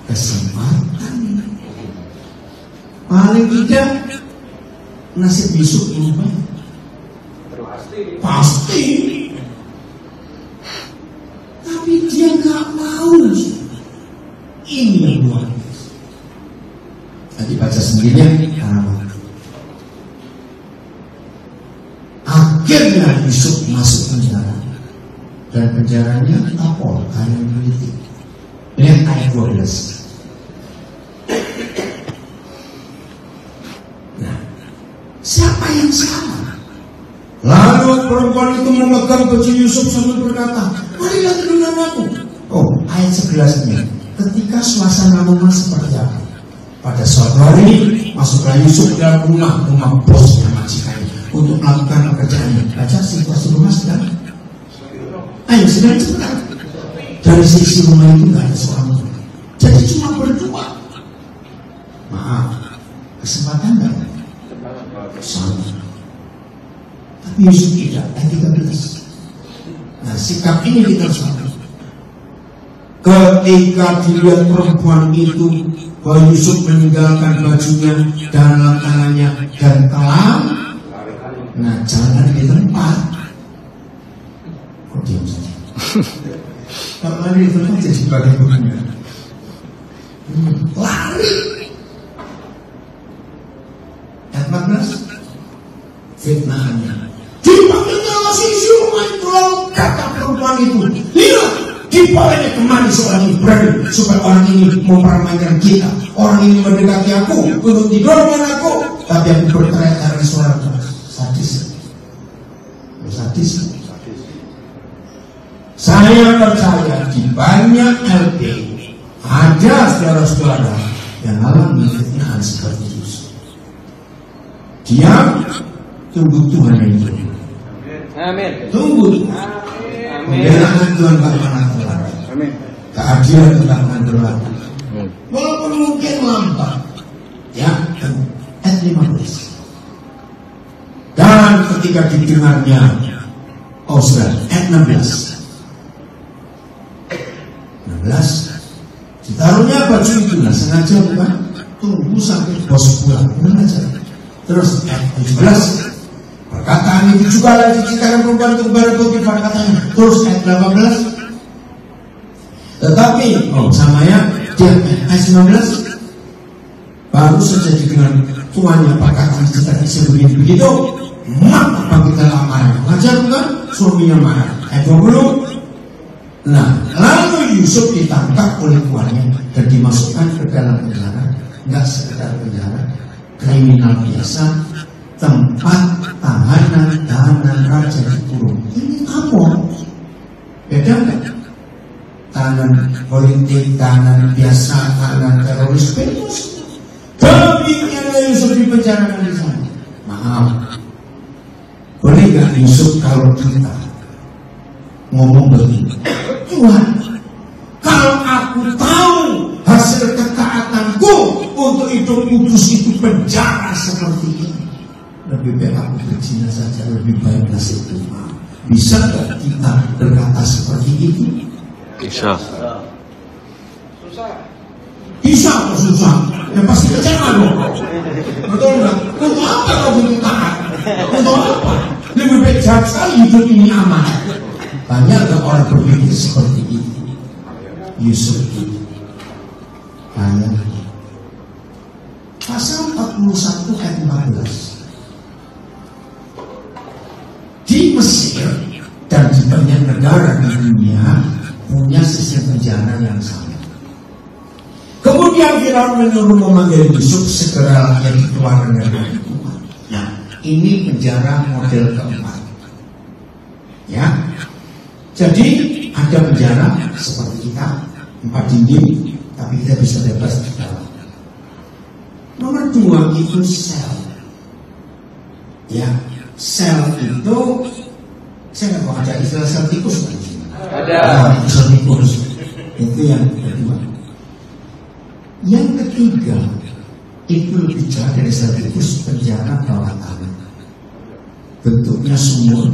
Kesempatan. Paling tidak nasib Yusuf berubah. Pasti. Tapi dia nggak mau. Ini yang luar biasa. Tadi baca sendirian. Akhirnya Yusuf masuk penjara. Dan penjaranya tapol, kayu politik. Lihat ayat 12. Nah, siapa yang salah? Lalu perempuan itu memegang baju Yusuf sambil berkata, marilah dengan aku. Oh, ayat 11-nya. Ketika suasana rumah seperti apa? Pada suatu hari masuklah Yusuf dalam rumah bosnya majikannya untuk melakukan pekerjaannya. Baca situasi rumah sedang. Ayo sedang cepat. Dari sisi rumah itu nggak ada suami. Jadi cuma berdua. Maaf, kesempatan nggak? sama. Tapi Yusuf tidak, ayat 13. Nah, sikap ini kita sama. Ketika dilihat perempuan itu bahwa Yusuf meninggalkan bajunya dalam tangannya dan telah, nah jangan di tempat. Kok diam saja? Kalau lari di tempat jadi bagian bukannya. Lari. Ayat 14. Fitnahnya. Dipanggilnya masih siluman tolong kata perempuan itu. Lihat, dibawanya kemari seorang Ibrani supaya orang ini mempermainkan kita. Orang ini mendekati aku untuk tidur dengan aku, tapi aku berteriak karena suara sadis. Sadis. Saya percaya di banyak LP ada saudara-saudara yang alami fitnah seperti itu. Dia tunggu Tuhan yang itu. Amin. Tunggu. Pembelaan Tuhan bagaimana terlalu. Keadilan Tuhan akan berlaku. Walaupun mungkin lambat. Ya, ayat 15. Dan ketika didengarnya, ayat 16. Ditaruhnya baju itu, nah sengaja bukan? Tunggu sampai bos pulang, benar aja. Terus ayat 17. Perkataan itu juga lagi diciptakan perempuan itu kepada Potifar katanya. Terus ayat 18. Tetapi, sama ya, dia ayat 19. Baru saja didengar tuannya perkataan diciptakan begitu. Maka kita marah. Ngajar bukan? Suaminya marah. Ayat 20. Nah, lalu Yusuf ditangkap oleh tuannya dan dimasukkan ke dalam penjara. Enggak sekedar penjara, kriminal biasa, tempat tahanan raja dikurung. Ini apa? Beda nggak? Tahanan politik, tahanan biasa, tahanan teroris, beda. Demikianlah Yusuf dipenjarakan di sana. Maaf, boleh nggak Yusuf kalau kita ngomong begini? Tuhan, kalau aku tahu hasil ketaatanku untuk hidup kudus itu penjara seperti ini, lebih baik aku berzina saja, lebih baik nasib Tuhan. Bisa nggak kita berkata seperti itu? Bisa. Bisa atau susah? Ya pasti kecewa dong. Betul nggak? Untuk apa kau butuh taat? Untuk apa? Lebih baik jahat sekali hidup ini aman. Banyak orang berpikir seperti itu. Yusuf itu banyak. Pasal 41 ayat 14. Di Mesir dan di banyak negara di dunia punya sistem penjara yang sama. Kemudian Firaun menyuruh memanggil Yusuf, segera yang dikeluarkan dari Tuhan. Nah, ini penjara model keempat. Ya. Jadi ada penjara seperti kita, 4 dinding, tapi kita bisa bebas di dalam. Nomor 2 itu sel. Ya, sel itu saya nggak ada istilah sel tikus kan? Ada. Sel tikus itu yang kedua. Yang ketiga itu lebih jauh dari sel tikus, penjara bawah tanah. Bentuknya sumur,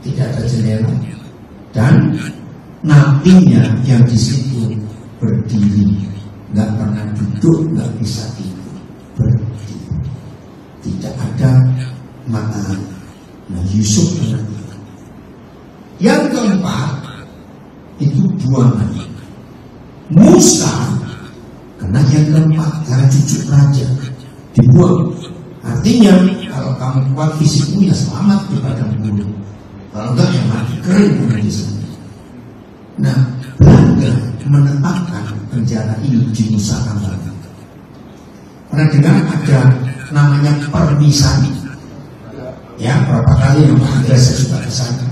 tidak ada jendela. Dan napinya yang di situ berdiri, nggak pernah duduk, nggak bisa tidur, berdiri, tidak ada matahari. Nah, Yusuf pernah tidur. Yang keempat itu buangan. Musa kena yang keempat karena cucu raja dibuang. Artinya kalau kamu kuat fisikmu ya selamat di padang gurun. Kalau enggak ya mati kering di sana. Nah, Belanda menetapkan penjara ini di Nusa Kambangan. Pernah dengar ada namanya Permisani? Ya, berapa kali Pak Andres saya sudah ke sana.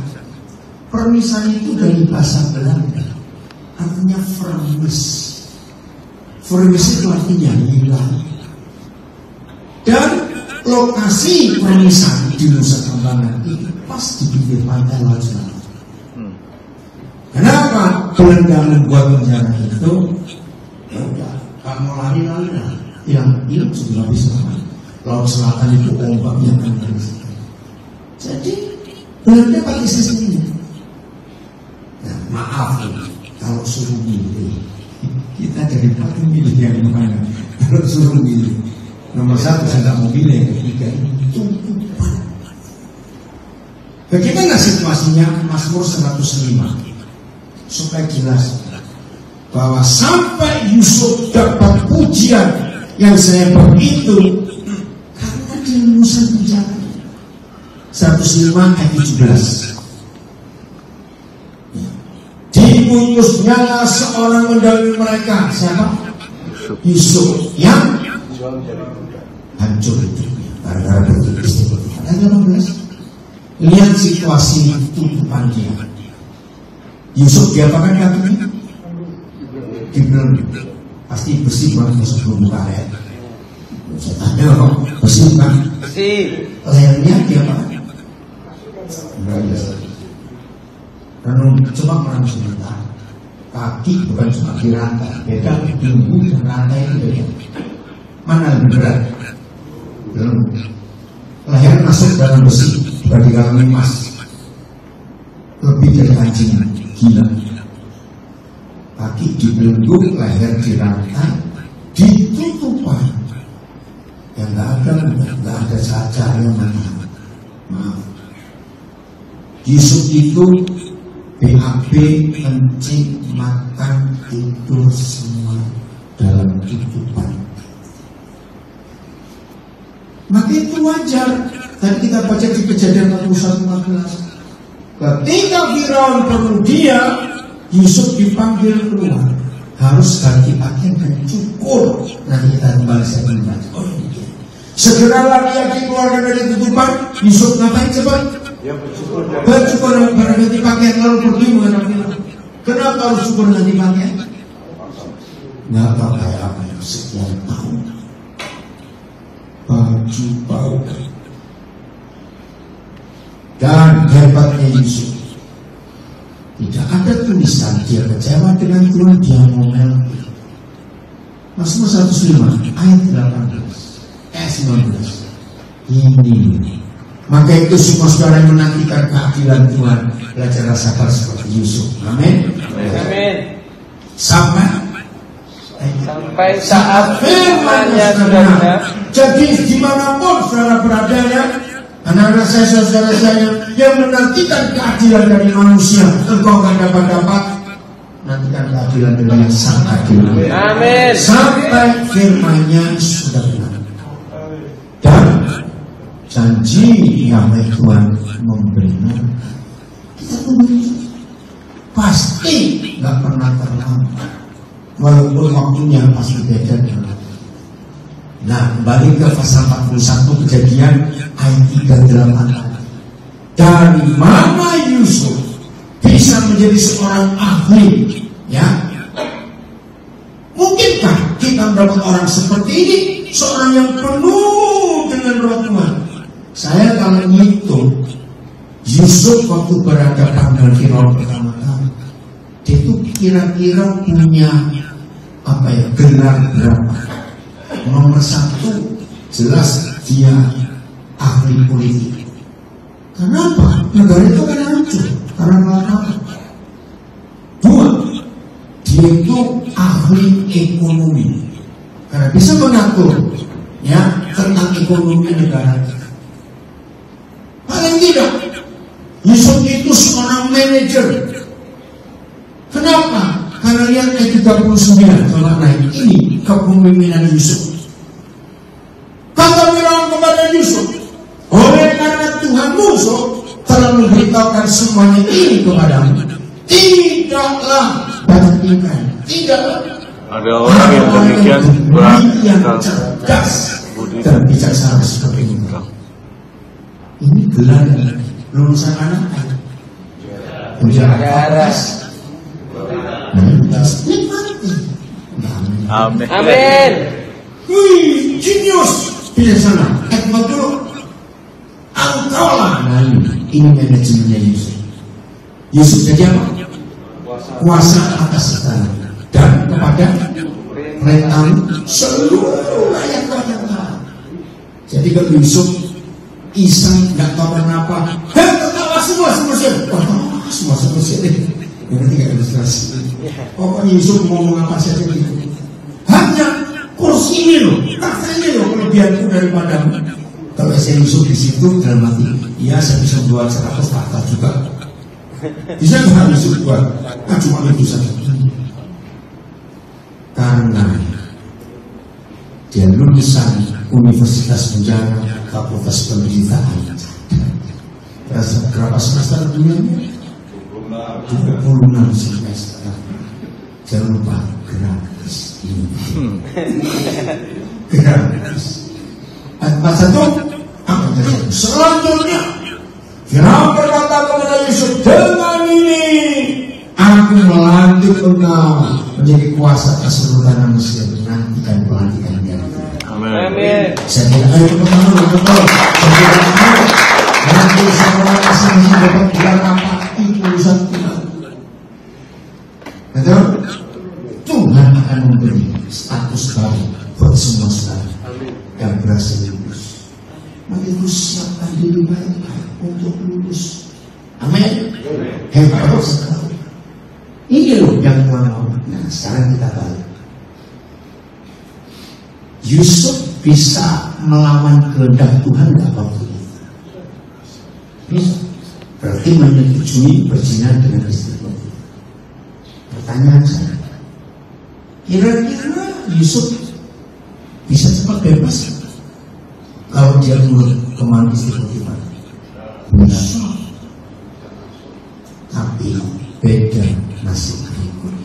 Permisani itu dari bahasa Belanda, artinya vermis. Vermis itu artinya hilang. Dan lokasi Permisani di Nusa Kambangan itu pas di pinggir pantai Laut Selatan. Kenapa Belanda membuat penjara itu? Ya udah, kamu lari-lari lah. Yang hidup sudah habis lama. Laut Selatan itu ombaknya kencang. Jadi Belanda pakai sistem ini. Nah, maaf kalau suruh milih, kita jadi paling milih yang mana? Kalau suruh milih, nomor 1 saya nggak mau pilih, yang ketiga ini tutupan. Bagaimana situasinya Mazmur 105? Supaya jelas bahwa sampai Yusuf dapat pujian yang saya begitu karena dia lulusan penjara. 105 ayat 17. Diputusnya seorang mendahului mereka. Siapa? Yusuf yang hancur hidupnya karena begitu. Ayat 18. Lihat situasi tutupan dia. Yusuf diapakan kakinya? Dibelenggu. Pasti bersih banget sebelum buka ayat. Saya tanya kok bersih kan? Bersih. Lehernya diapakan? Renung, coba merenung sebentar. Kaki bukan cuma di rantai, beda belenggu dan rantai itu beda. Mana lebih berat? Belenggu. Leher masuk dalam besi, bukan di dalam emas. Lebih dari anjing gila. Kaki dibelenggu, leher di rantai, ditutupan. Yang nggak ada cacar yang mana. Maaf. Yusuf itu BAB, kencing, makan, tidur semua dalam tutupan. Maka itu wajar. Tadi kita baca di Kejadian 41:15. Ketika Firaun perlu dia, Yusuf dipanggil keluar. Harus ganti pakaian dan cukur. Nanti kita kembali saya membaca. Segeralah dia dikeluarkan dari tutupan. Yusuf ngapain cepat? Bercukur ganti pakaian lalu pergi mengenal Firaun. Kenapa harus cukur ganti pakaian? Nggak tahu kayak apa yang sekian tahun. Baju bau. Dan hebatnya Yusuf, tidak ada tulisan dia kecewa dengan Tuhan, dia ngomel. Mazmur 105 ayat 19. Ini maka itu semua saudara yang menantikan keadilan Tuhan, belajar sabar seperti Yusuf. Amin. Amin. Sampai saat firman-Nya sudah benar. Jadi dimanapun saudara beradanya, anak-anak saya, saudara saya yang menantikan keadilan dari manusia, engkau akan dapat nantikan keadilan dari yang sangat adil. Amin. Sampai firman-Nya sudah benar. Dan janji yang Tuhan membenar. Kita tunggu. Pasti nggak pernah terlambat. Walaupun waktunya pasti beda. Nah, kembali ke pasal 41 Kejadian ayat 38. Dari mana Yusuf bisa menjadi seorang ahli? Ya, mungkinkah kita mendapat orang seperti ini, seorang yang penuh dengan roh Tuhan? Saya kalau ngitung Yusuf waktu berhadapan dengan Firaun pertama kali, dia itu kira-kira punya gelar berapa? Nomor 1 jelas dia ahli politik. Kenapa? Negara itu kan hancur karena apa? 2, dia itu ahli ekonomi karena bisa mengatur ya tentang ekonomi negara. Paling tidak Yusuf itu seorang manajer. Kenapa? Karena lihat ayat 39 kalau naik ini kepemimpinan Yusuf. Kata Firaun kepada Yusuf, oleh karena Tuhan Yusuf telah memberitahukan semuanya ini kepadamu, tidaklah bandingkan, tidaklah ada orang yang demikian yang cerdas dan bijaksana seperti ini. Ini gelar lulusan anak penjara atas. Amin. Amin. Wih, jenius. Bijaksana. Betul. Engkaulah. Nah, ini manajemennya Yusuf. Yusuf jadi apa? Kuasa atas segala dan kepada perintah seluruh rakyat. Jadi kalau Yusuf iseng nggak tahu kenapa, ketawa semua Mesir, semua Mesir deh. Nanti nggak ilustrasi. Pokoknya Yusuf ngomong apa saja gitu. Hanya kursi ini loh, kata ini loh kelebihanku daripadamu. Kalau saya Yusuf di situ dalam hati, ya saya bisa buat 100 kata juga. Bisa nggak Yusuf buat? Kan cuma itu saja. Karena dia lulusan Universitas Menjana, Fakultas Pendidikan. Berapa semester dulunya? 26 semester. Jangan lupa gratis ini. Gratis. Pas itu apa terjadi? Selanjutnya Firaun berkata kepada Yusuf, dengan ini aku melantik engkau menjadi kuasa atas seluruh tanah Mesir. Nantikan pelantikan dia. Amin. Saya tidak ada pertama betul. Saya tidak tahu. Nanti seorang asing dapat gelar apa? Itu urusan Tuhan. Betul? Tuhan akan memberi status baru buat semua saudara yang berhasil lulus. Maka itu siapkan diri baik-baik untuk lulus. Amin. Hebat sekali. Ini loh yang Tuhan mau. Nah, sekarang kita balik. Yusuf bisa melawan kehendak Tuhan nggak waktu itu? Bisa. Berarti menyetujui berzina dengan istri Potifar. Pertanyaan saya, kira-kira Yusuf bisa cepat bebas kalau dia nurut kemana istri Potifar? Bisa. Tapi beda nasib berikut.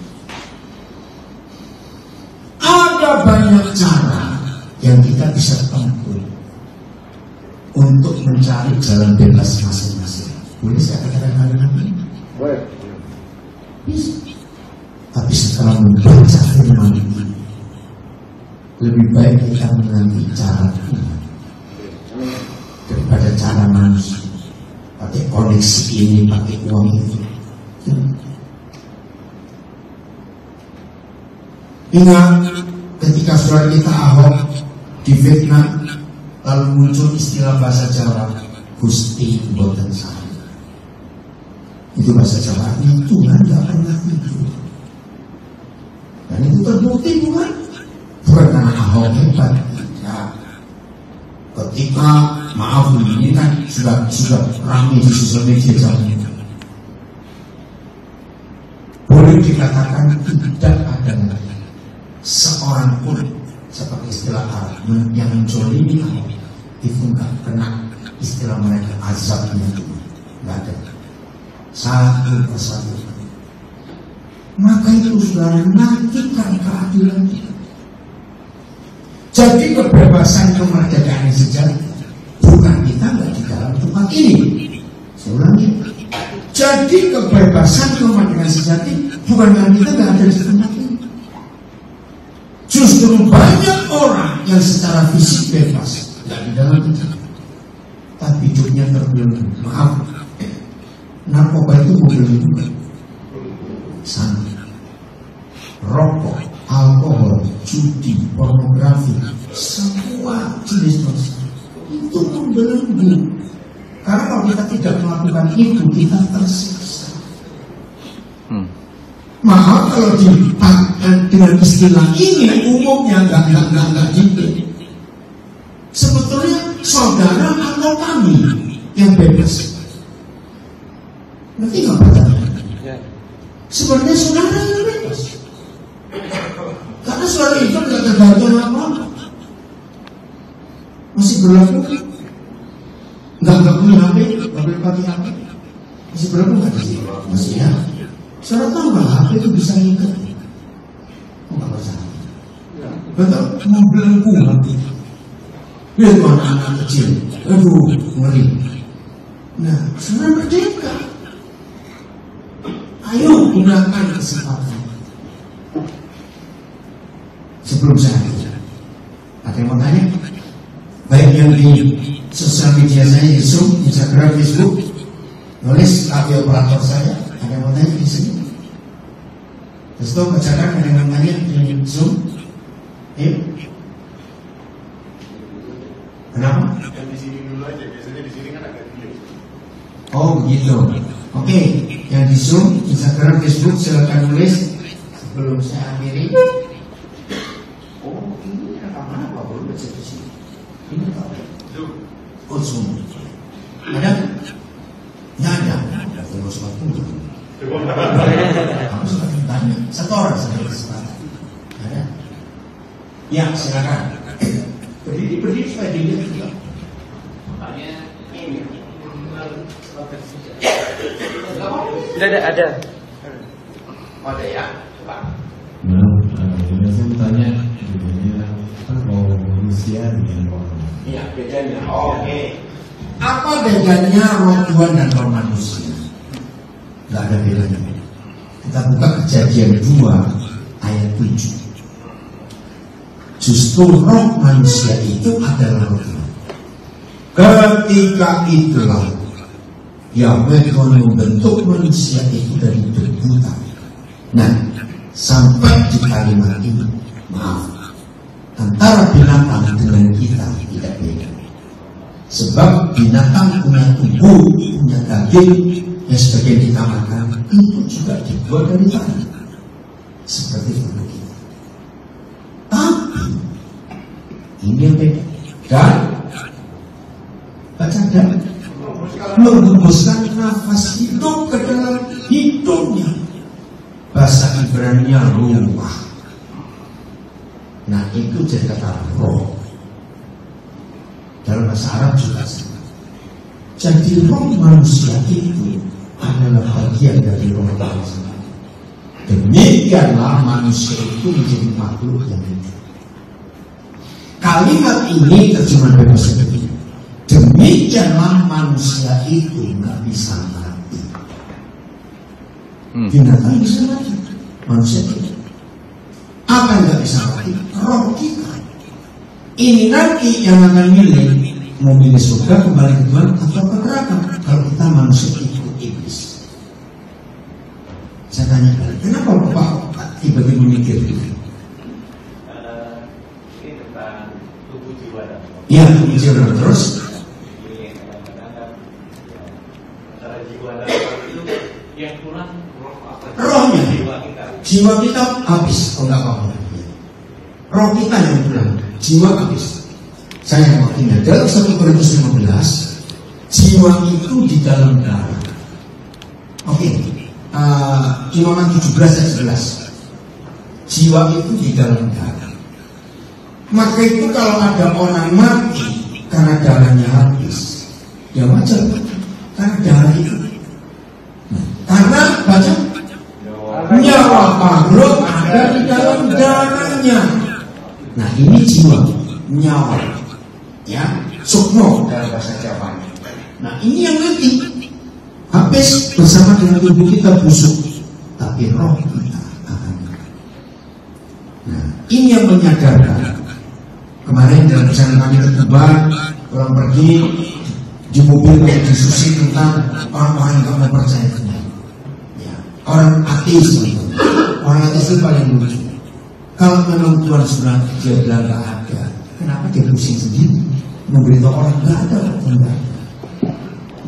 Ada banyak cara yang kita bisa tempuh untuk mencari jalan bebas masing-masing. Boleh saya katakan hal ini? Boleh. Bisa. Tapi setelah membaca firman ini, lebih baik kita mengambil cara Tuhan daripada cara manusia. Pakai koneksi ini, pakai uang itu. Ingat ketika saudara kita Ahok difitnah, lalu muncul istilah bahasa Jawa, Gusti Boten Salah. Itu bahasa Jawanya Tuhan tidak pernah tidur. Dan itu terbukti bukan karena Ahok hebat. Ya. Ketika maaf ini kan sudah ramai di sosial media zaman. Boleh dikatakan tidak ada seorang pun seperti istilah Arab yang menjolimi Ahok itu nggak kena istilah mereka azabnya itu nggak ada satu persatu. Maka itu saudara nantikan keadilan. Jadi kebebasan kemerdekaan sejati bukan kita nggak di dalam tempat ini. Saya ulangi. Jadi kebebasan kemerdekaan sejati bukan karena kita nggak ada di tempat ini. Justru banyak orang yang secara fisik bebas nggak di dalam kita, tapi hidupnya terbelenggu. Maaf, narkoba itu belenggu juga. Sana, rokok, alkohol, judi, pornografi, semua jenis dosa itu membelenggu. Karena kalau kita tidak melakukan itu, kita tersiksa. Maka kalau dipakai dengan istilah ini umumnya nggak gitu. Sebetulnya saudara atau kami yang bebas. Nanti nggak pertanyaan. Sebenarnya saudara yang bebas. Karena saudara itu nggak tergantung apa-apa. Masih berlaku. Nggak punya HP, nggak boleh pakai HP. Masih berlaku nggak sih? Masih ya. Saudara tahu nggak HP itu bisa ngikat? Nggak percaya. Betul, mau belenggu nanti. Lihat anak-anak kecil, aduh ngeri. Nah, saudara merdeka. Ayo gunakan kesempatan. Sebelum saya ada yang mau tanya? Baik yang di sosial media saya, YouTube, Instagram, Facebook, nulis audio operator saya. Ada yang mau tanya di sini? Terus itu bacakan, ada yang mau tanya di Zoom? Kenapa? sini dulu aja. Biasanya di sini kan agak delay. Oh begitu. Oke, yang di Zoom, Instagram, Facebook silakan nulis sebelum saya akhiri. Oh ini rekaman apa? Belum baca di sini. Ini apa? Zoom. Oh Zoom. Ada? Nggak ada. Ada terus waktu. Kamu suka tanya. Satu orang saja kesempatan. Ada? Ya silakan. Berdiri supaya dilihat juga. Makanya ini. Ada. Ada ya? Coba. Nah, saya bertanya bedanya kalau manusia dengan orang. Iya, bedanya. Oke. Apa bedanya roh Tuhan dan roh manusia? Tidak ada bedanya. Kita buka Kejadian 2 ayat 7. Justru roh manusia itu adalah roh Tuhan. Ketika itulah Yahweh membentuk manusia itu dari debu tanah. Nah, sampai di kalimat ini, maaf, antara binatang dengan kita tidak beda. Sebab binatang punya tubuh, punya daging, yang sebagian kita makan, itu juga dibuat dari tanah. Seperti tubuh kita. Tapi, ini yang beda. Dan, baca dan, menghembuskan nafas hidup ke dalam hidupnya. Bahasa Ibrani-nya ruah. Nah itu jadi kata roh. Dalam bahasa Arab juga sama. Jadi roh manusia itu adalah bagian dari roh Allah. Demikianlah manusia itu menjadi makhluk yang hidup. Kalimat ini terjemahan bahasa Indonesia. Demikianlah manusia itu nggak bisa mati. Binatang bisa mati, manusia tidak. Apa yang nggak bisa mati? Roh kita. Ini nanti yang akan milih, mau milih surga kembali ke Tuhan atau ke neraka. Kalau kita manusia ikut iblis. Saya tanya kalian, kenapa Bapak tiba-tiba mikir gitu? Ini tentang tubuh jiwa dan roh. Iya, tubuh jiwa terus. Yang kurang roh apa? Rohnya, jiwa kita habis. Oh enggak apa-apa. Roh kita yang kurang, jiwa habis. Saya waktunya dalam 1 Korintus 15, jiwa itu di dalam darah. Oke, Imaman 17 ayat 11. Jiwa itu di dalam darah. Maka itu kalau ada orang mati karena darahnya habis, ya wajar, karena darah itu. Karena baca nyawa makhluk ada di dalam darahnya. Nah ini jiwa, nyawa, ya, sukmo dalam bahasa Jawa. Nah ini yang nanti habis bersama dengan tubuh kita busuk, tapi roh kita akan. Nah ini yang menyadarkan. Kemarin dalam pesan kami ketebar, orang pergi di mobil kayak diskusi tentang orang-orang yang gak mau percaya Tuhan. Orang ateis, orang ateis itu paling lucu. Kalau memang Tuhan sudah dia bilang gak ada, kenapa dia pusing sendiri memberitahu orang gak ada Tuhan?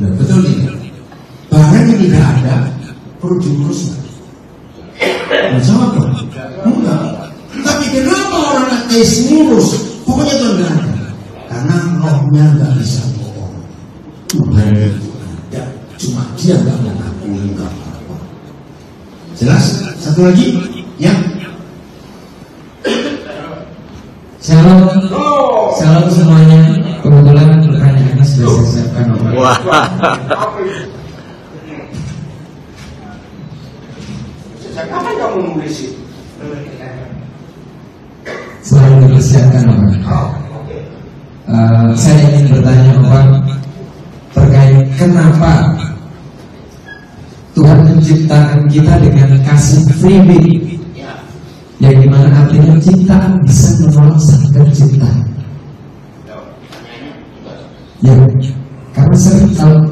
Ya, betul tidak? Barang yang tidak ada perlu diurus. Jawab dong. Enggak. Tapi kenapa orang ateis ngurus? Pokoknya Tuhan gak ada. Karena rohnya gak bisa bohong. Tuhan itu ada, cuma dia gak mengakui gak. Jelas? Satu lagi? Ya. Shalom semuanya. Kebetulan pertanyaannya sudah saya siapkan. Wah. Sejak kapan kamu menulis itu? Selalu dipersiapkan, Bapak. Saya ingin bertanya, Bapak, terkait kenapa Tuhan menciptakan kita dengan kasih free will, yang dimana artinya kita bisa menolak sang pencipta. Ya, karena sering kalau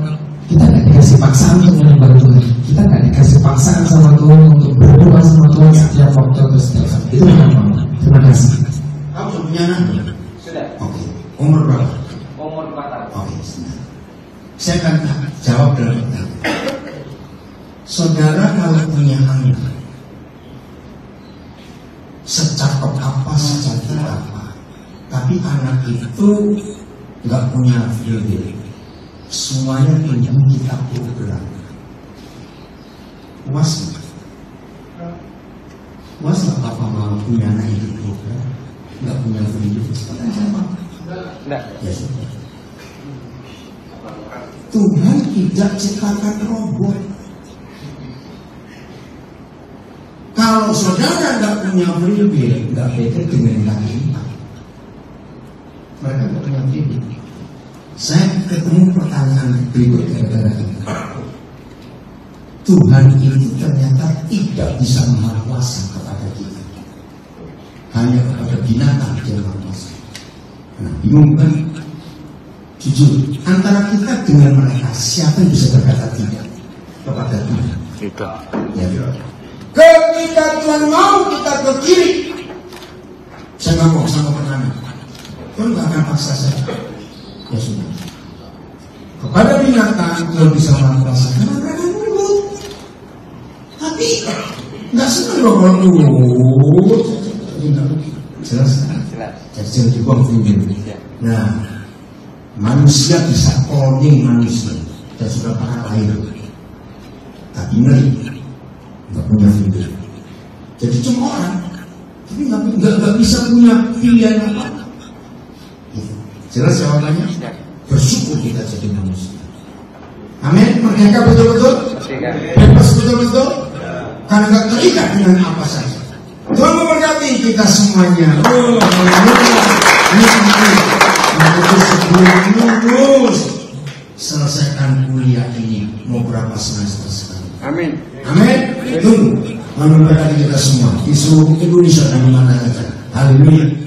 kita nggak dikasih paksaan untuk menyembah Tuhan, kita nggak dikasih paksaan sama Tuhan untuk berdoa sama Tuhan setiap waktu atau setiap saat. Itu kenapa? Terima kasih. Kamu sudah punya anak? Sudah. Oke. Umur berapa? Umur 4 tahun. apa sejati apa. Tapi anak itu nggak punya free will. Semuanya punya kita program. Puas nggak papa mau punya anak itu program? Nggak punya free will. Siapa? Enggak. Ya sudah. Tuhan tidak ciptakan robot. Kalau saudara nggak punya free will, nggak beda dengan kita. Mereka nggak punya free will. Saya ketemu pertanyaan berikut gara-gara ini. Tuhan itu ternyata tidak bisa maha kuasa kepada kita. Hanya kepada binatang dia maha kuasa. Nah, bingung kan? Jujur, antara kita dengan mereka, siapa yang bisa berkata tidak kepada Tuhan? Kita. Ya. Ketika Tuhan mau kita ke kiri, saya nggak mau sama pertanyaan. Tuhan nggak akan paksa saya. Ya sudah. Kepada binatang Tuhan bisa melakukan karena mereka nurut. Tapi nggak senang loh kalau nurut. Jelas kan? Jadi dibuang tinggi. Nah, manusia bisa cloning manusia dan sudah pernah lahir. Tapi ngeri, nggak punya video. Jadi cuma orang, tapi nggak bisa punya pilihan apa. Jelas jawabannya? Bersyukur kita jadi manusia. Amin. Merdeka betul-betul. Bebas betul-betul. Karena nggak terikat dengan apa saja. Tuhan memberkati kita semuanya. Sebelum lulus selesaikan kuliah ini mau berapa semester sekali. Amin. Amin. Tunggu. Memberkati kita semua di seluruh Indonesia dan di mana saja. Haleluya.